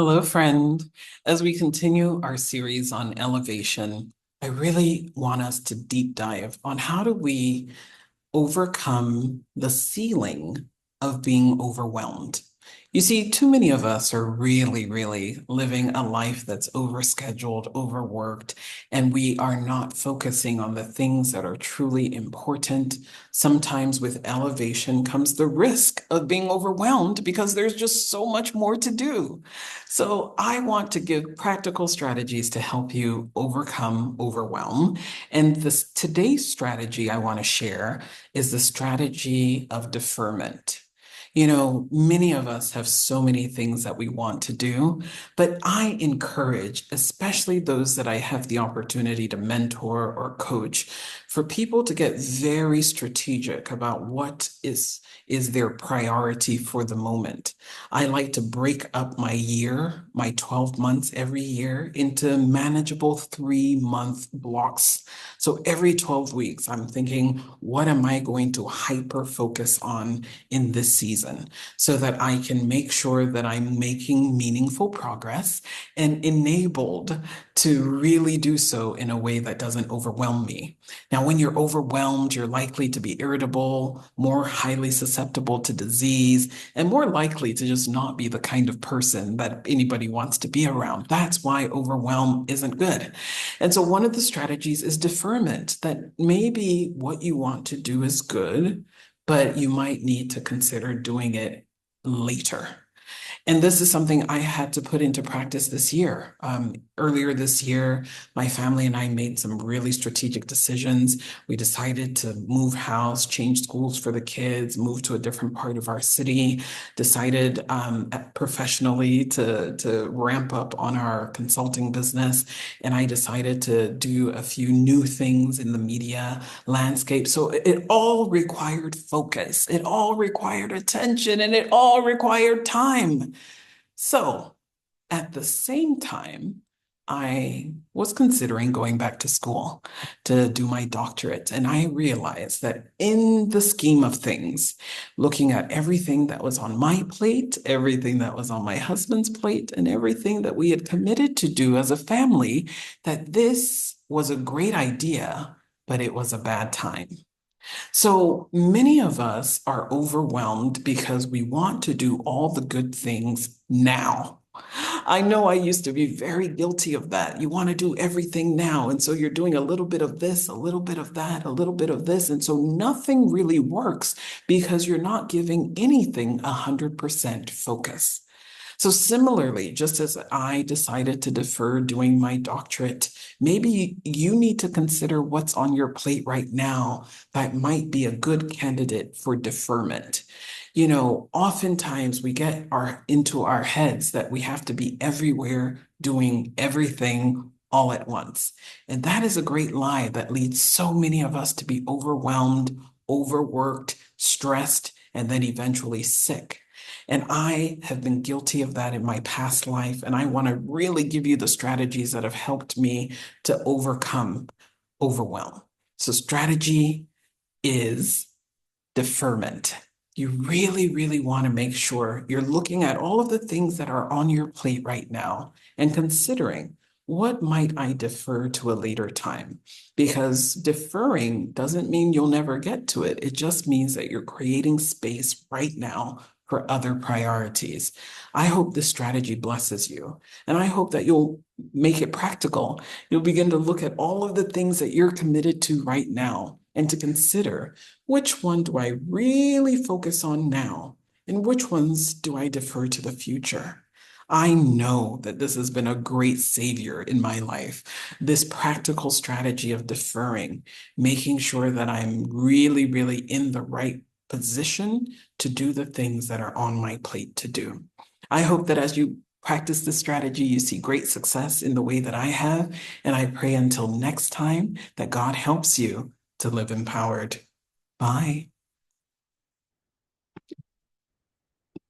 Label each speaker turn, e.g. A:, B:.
A: Hello, friend. As we continue our series on elevation, I really want us to deep dive on how do we overcome the ceiling of being overwhelmed. You see, too many of us are really living a life that's overscheduled, overworked, and we are not focusing on the things that are truly important. Sometimes with elevation comes the risk of being overwhelmed because there's just so much more to do. So I want to give practical strategies to help you overcome overwhelm. And this today's strategy I want to share is the strategy of deferment. You know, many of us have so many things that we want to do, but I encourage, especially those that I have the opportunity to mentor or coach, for people to get very strategic about what is their priority for the moment. I like to break up my year, my 12 months every year, into manageable 3-month blocks. So every 12 weeks, I'm thinking, what am I going to hyper focus on in this season so that I can make sure that I'm making meaningful progress and enabled to really do so in a way that doesn't overwhelm me. Now, when you're overwhelmed, you're likely to be irritable, more highly susceptible to disease, and more likely to just not be the kind of person that anybody wants to be around. That's why overwhelm isn't good. And so one of the strategies is deferment, that maybe what you want to do is good, but you might need to consider doing it later. And this is something I had to put into practice this year. Earlier this year, my family and I made some really strategic decisions. We decided to move house, change schools for the kids, move to a different part of our city, decided professionally to ramp up on our consulting business. And I decided to do a few new things in the media landscape. So it all required focus, it all required attention, and it all required time. So at the same time, I was considering going back to school to do my doctorate. And I realized that in the scheme of things, looking at everything that was on my plate, everything that was on my husband's plate, and everything that we had committed to do as a family, that this was a great idea, but it was a bad time. So many of us are overwhelmed because we want to do all the good things now. I know I used to be very guilty of that. You want to do everything now. And so you're doing a little bit of this, a little bit of that, a little bit of this. And so nothing really works because you're not giving anything 100% focus. So similarly, just as I decided to defer doing my doctorate, maybe you need to consider what's on your plate right now that might be a good candidate for deferment. You know, oftentimes we get into our heads that we have to be everywhere doing everything all at once. And that is a great lie that leads so many of us to be overwhelmed, overworked, stressed, and then eventually sick. And I have been guilty of that in my past life. And I want to really give you the strategies that have helped me to overcome overwhelm. So, strategy is deferment. You really want to make sure you're looking at all of the things that are on your plate right now and considering what might I defer to a later time? Because deferring doesn't mean you'll never get to it. It just means that you're creating space right now for other priorities. I hope this strategy blesses you, and I hope that you'll make it practical. You'll begin to look at all of the things that you're committed to right now and to consider which one do I really focus on now, and which ones do I defer to the future. I know that this has been a great savior in my life. This practical strategy of deferring, making sure that I'm really in the right position to do the things that are on my plate to do. I hope that as you practice this strategy, you see great success in the way that I have. And I pray until next time that God helps you to live empowered. Bye.